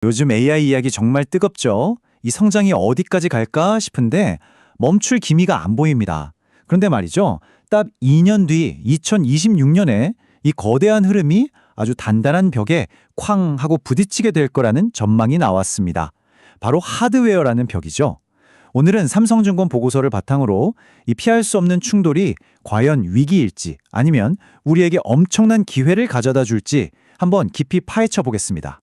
요즘 AI 이야기 정말 뜨겁죠? 이 성장이 어디까지 갈까 싶은데 멈출 기미가 안 보입니다. 그런데 말이죠. 딱 2년 뒤 2026년에 이 거대한 흐름이 아주 단단한 벽에 쾅 하고 부딪히게 될 거라는 전망이 나왔습니다. 바로 하드웨어라는 벽이죠. 오늘은 삼성증권 보고서를 바탕으로 이 피할 수 없는 충돌이 과연 위기일지 아니면 우리에게 엄청난 기회를 가져다 줄지 한번 깊이 파헤쳐 보겠습니다.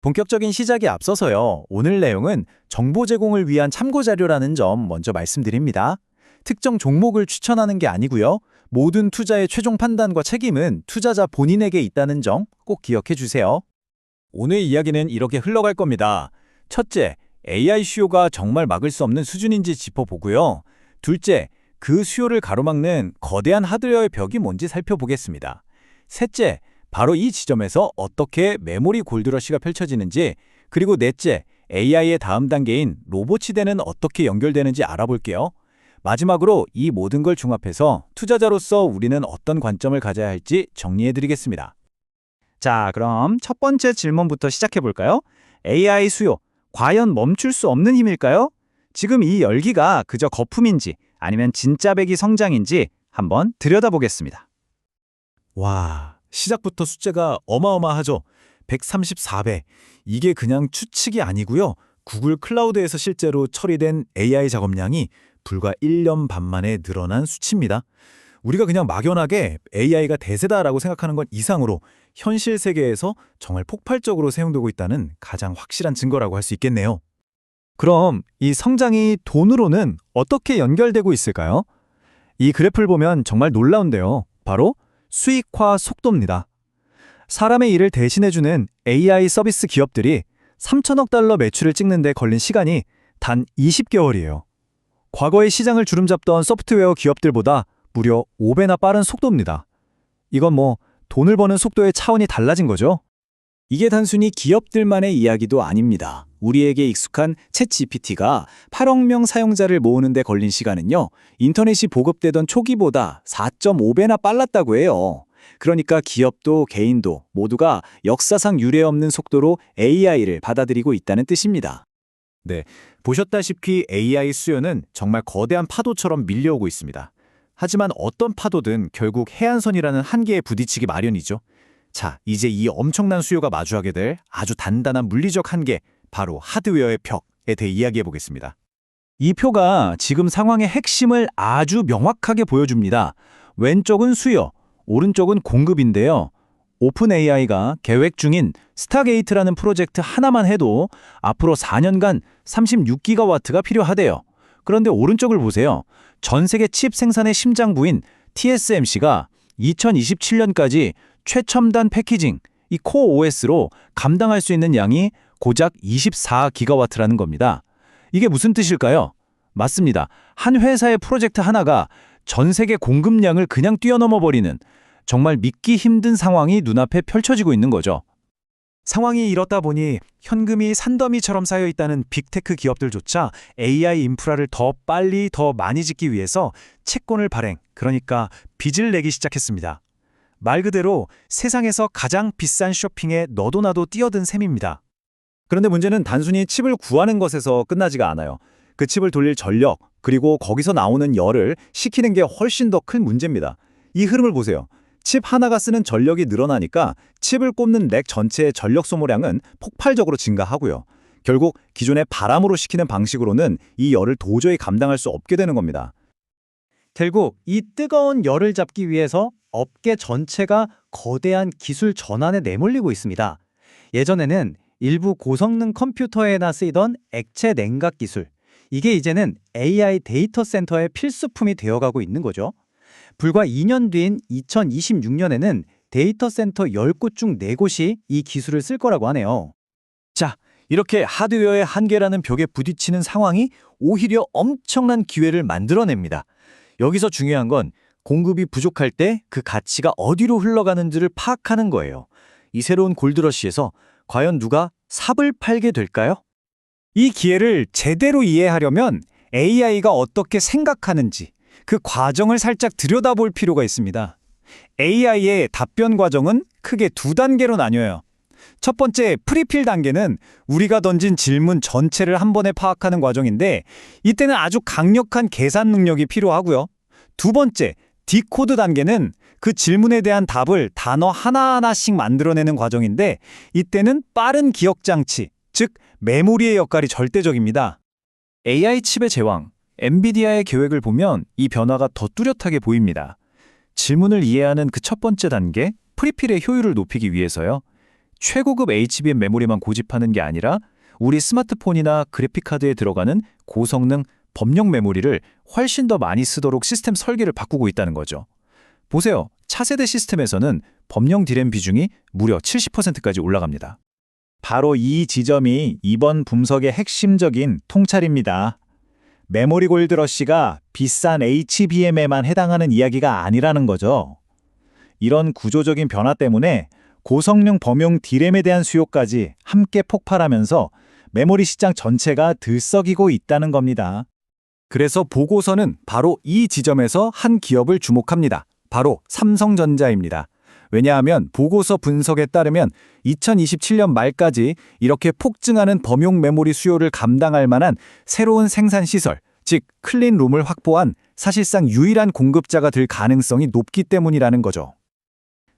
본격적인 시작에 앞서서요. 오늘 내용은 정보 제공을 위한 참고 자료라는 점 먼저 말씀드립니다. 특정 종목을 추천하는 게 아니고요. 모든 투자의 최종 판단과 책임은 투자자 본인에게 있다는 점 꼭 기억해 주세요. 오늘 이야기는 이렇게 흘러갈 겁니다. 첫째, AI 수요가 정말 막을 수 없는 수준인지 짚어보고요. 둘째, 그 수요를 가로막는 거대한 하드웨어의 벽이 뭔지 살펴보겠습니다. 셋째, 바로 이 지점에서 어떻게 메모리 골드러시가 펼쳐지는지, 그리고 넷째, AI의 다음 단계인 로봇 시대는 어떻게 연결되는지 알아볼게요. 마지막으로 이 모든 걸 종합해서 투자자로서 우리는 어떤 관점을 가져야 할지 정리해드리겠습니다. 자, 그럼 첫 번째 질문부터 시작해볼까요? AI 수요, 과연 멈출 수 없는 힘일까요? 지금 이 열기가 그저 거품인지 아니면 진짜 배기 성장인지 한번 들여다보겠습니다. 와, 시작부터 숫자가 어마어마하죠. 134배. 이게 그냥 추측이 아니고요. 구글 클라우드에서 실제로 처리된 AI 작업량이 불과 1년 반 만에 늘어난 수치입니다. 우리가 그냥 막연하게 AI가 대세다라고 생각하는 것 이상으로 현실 세계에서 정말 폭발적으로 사용되고 있다는 가장 확실한 증거라고 할 수 있겠네요. 그럼 이 성장이 돈으로는 어떻게 연결되고 있을까요? 이 그래프를 보면 정말 놀라운데요. 바로 수익화 속도입니다. 사람의 일을 대신해주는 AI 서비스 기업들이 3천억 달러 매출을 찍는 데 걸린 시간이 단 20개월이에요. 과거의 시장을 주름잡던 소프트웨어 기업들보다 무려 5배나 빠른 속도입니다. 이건 돈을 버는 속도의 차원이 달라진 거죠. 이게 단순히 기업들만의 이야기도 아닙니다. 우리에게 익숙한 챗GPT가 8억 명 사용자를 모으는 데 걸린 시간은요, 인터넷이 보급되던 초기보다 4.5배나 빨랐다고 해요. 그러니까 기업도 개인도 모두가 역사상 유례없는 속도로 AI를 받아들이고 있다는 뜻입니다. 네, 보셨다시피 AI 수요는 정말 거대한 파도처럼 밀려오고 있습니다. 하지만 어떤 파도든 결국 해안선이라는 한계에 부딪히기 마련이죠. 자, 이제 이 엄청난 수요가 마주하게 될 아주 단단한 물리적 한계, 바로 하드웨어의 벽에 대해 이야기해 보겠습니다. 이 표가 지금 상황의 핵심을 아주 명확하게 보여줍니다. 왼쪽은 수요, 오른쪽은 공급인데요. 오픈 AI가 계획 중인 스타게이트라는 프로젝트 하나만 해도 앞으로 4년간 36기가와트가 필요하대요. 그런데 오른쪽을 보세요. 전 세계 칩 생산의 심장부인 TSMC가 2027년까지 최첨단 패키징, 이 코어 OS로 감당할 수 있는 양이 고작 24기가와트라는 겁니다. 이게 무슨 뜻일까요? 맞습니다. 한 회사의 프로젝트 하나가 전 세계 공급량을 그냥 뛰어넘어 버리는 정말 믿기 힘든 상황이 눈앞에 펼쳐지고 있는 거죠. 상황이 이렇다 보니 현금이 산더미처럼 쌓여있다는 빅테크 기업들조차 AI 인프라를 더 빨리 더 많이 짓기 위해서 채권을 발행, 그러니까 빚을 내기 시작했습니다. 말 그대로 세상에서 가장 비싼 쇼핑에 너도 나도 뛰어든 셈입니다. 그런데 문제는 단순히 칩을 구하는 것에서 끝나지가 않아요. 그 칩을 돌릴 전력, 그리고 거기서 나오는 열을 식히는 게 훨씬 더 큰 문제입니다. 이 흐름을 보세요. 칩 하나가 쓰는 전력이 늘어나니까 칩을 꼽는 렉 전체의 전력 소모량은 폭발적으로 증가하고요. 결국 기존의 바람으로 식히는 방식으로는 이 열을 도저히 감당할 수 없게 되는 겁니다. 결국 이 뜨거운 열을 잡기 위해서 업계 전체가 거대한 기술 전환에 내몰리고 있습니다. 예전에는 일부 고성능 컴퓨터에나 쓰이던 액체 냉각 기술, 이게 이제는 AI 데이터 센터의 필수품이 되어가고 있는 거죠. 불과 2년 뒤인 2026년에는 데이터 센터 10곳 중 4곳이 이 기술을 쓸 거라고 하네요. 자, 이렇게 하드웨어의 한계라는 벽에 부딪히는 상황이 오히려 엄청난 기회를 만들어냅니다. 여기서 중요한 건 공급이 부족할 때 그 가치가 어디로 흘러가는지를 파악하는 거예요. 이 새로운 골드러시에서 과연 누가 삽을 팔게 될까요? 이 기회를 제대로 이해하려면 AI가 어떻게 생각하는지 그 과정을 살짝 들여다볼 필요가 있습니다. AI의 답변 과정은 크게 두 단계로 나뉘어요. 첫 번째 프리필 단계는 우리가 던진 질문 전체를 한 번에 파악하는 과정인데 이때는 아주 강력한 계산 능력이 필요하고요. 두 번째 디코드 단계는 그 질문에 대한 답을 단어 하나하나씩 만들어내는 과정인데 이때는 빠른 기억 장치, 즉 메모리의 역할이 절대적입니다. AI 칩의 제왕, 엔비디아의 계획을 보면 이 변화가 더 뚜렷하게 보입니다. 질문을 이해하는 그 첫 번째 단계, 프리필의 효율을 높이기 위해서요. 최고급 HBM 메모리만 고집하는 게 아니라 우리 스마트폰이나 그래픽카드에 들어가는 고성능 범용 메모리를 훨씬 더 많이 쓰도록 시스템 설계를 바꾸고 있다는 거죠. 보세요. 차세대 시스템에서는 범용 D램 비중이 무려 70%까지 올라갑니다. 바로 이 지점이 이번 분석의 핵심적인 통찰입니다. 메모리 골드러시가 비싼 HBM에만 해당하는 이야기가 아니라는 거죠. 이런 구조적인 변화 때문에 고성능 범용 D램에 대한 수요까지 함께 폭발하면서 메모리 시장 전체가 들썩이고 있다는 겁니다. 그래서 보고서는 바로 이 지점에서 한 기업을 주목합니다. 바로 삼성전자입니다. 왜냐하면 보고서 분석에 따르면 2027년 말까지 이렇게 폭증하는 범용 메모리 수요를 감당할 만한 새로운 생산 시설, 즉 클린룸을 확보한 사실상 유일한 공급자가 될 가능성이 높기 때문이라는 거죠.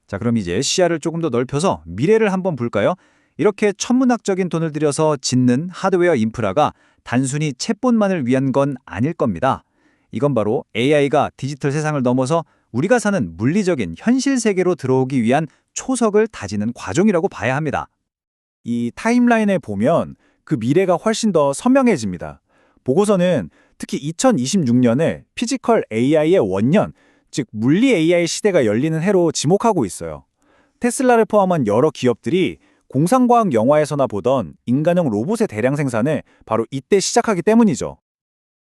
자, 그럼 이제 시야를 조금 더 넓혀서 미래를 한번 볼까요? 이렇게 천문학적인 돈을 들여서 짓는 하드웨어 인프라가 단순히 챗봇만을 위한 건 아닐 겁니다. 이건 바로 AI가 디지털 세상을 넘어서 우리가 사는 물리적인 현실 세계로 들어오기 위한 초석을 다지는 과정이라고 봐야 합니다. 이 타임라인에 보면 그 미래가 훨씬 더 선명해집니다. 보고서는 특히 2026년을 피지컬 AI의 원년, 즉 물리 AI 시대가 열리는 해로 지목하고 있어요. 테슬라를 포함한 여러 기업들이 공상과학 영화에서나 보던 인간형 로봇의 대량 생산을 바로 이때 시작하기 때문이죠.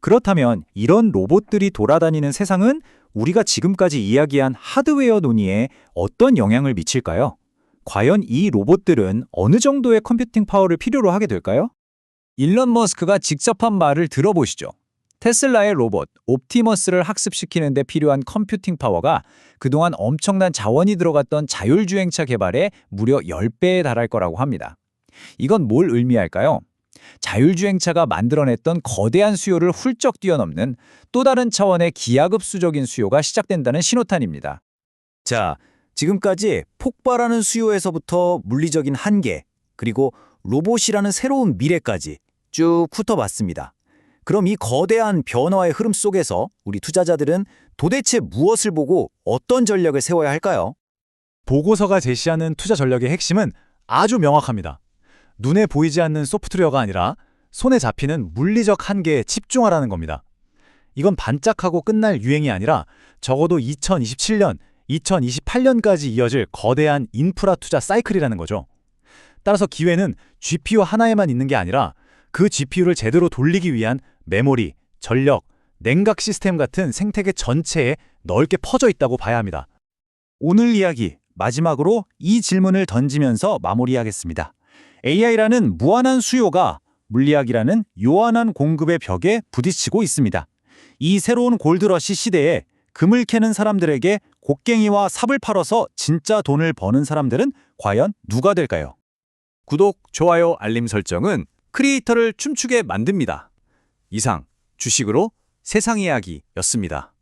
그렇다면 이런 로봇들이 돌아다니는 세상은 우리가 지금까지 이야기한 하드웨어 논의에 어떤 영향을 미칠까요? 과연 이 로봇들은 어느 정도의 컴퓨팅 파워를 필요로 하게 될까요? 일론 머스크가 직접 한 말을 들어보시죠. 테슬라의 로봇 옵티머스를 학습시키는 데 필요한 컴퓨팅 파워가 그동안 엄청난 자원이 들어갔던 자율주행차 개발에 무려 10배에 달할 거라고 합니다. 이건 뭘 의미할까요? 자율주행차가 만들어냈던 거대한 수요를 훌쩍 뛰어넘는 또 다른 차원의 기하급수적인 수요가 시작된다는 신호탄입니다. 자, 지금까지 폭발하는 수요에서부터 물리적인 한계, 그리고 로봇이라는 새로운 미래까지 쭉 훑어봤습니다. 그럼 이 거대한 변화의 흐름 속에서 우리 투자자들은 도대체 무엇을 보고 어떤 전략을 세워야 할까요? 보고서가 제시하는 투자 전략의 핵심은 아주 명확합니다. 눈에 보이지 않는 소프트웨어가 아니라 손에 잡히는 물리적 한계에 집중하라는 겁니다. 이건 반짝하고 끝날 유행이 아니라 적어도 2027년, 2028년까지 이어질 거대한 인프라 투자 사이클이라는 거죠. 따라서 기회는 GPU 하나에만 있는 게 아니라 그 GPU를 제대로 돌리기 위한 메모리, 전력, 냉각 시스템 같은 생태계 전체에 넓게 퍼져 있다고 봐야 합니다. 오늘 이야기 마지막으로 이 질문을 던지면서 마무리하겠습니다. AI라는 무한한 수요가 물리학이라는 요한한 공급의 벽에 부딪히고 있습니다. 이 새로운 골드러시 시대에 금을 캐는 사람들에게 곡괭이와 삽을 팔아서 진짜 돈을 버는 사람들은 과연 누가 될까요? 구독, 좋아요, 알림 설정은 크리에이터를 춤추게 만듭니다. 이상 주식으로 세상 이야기였습니다.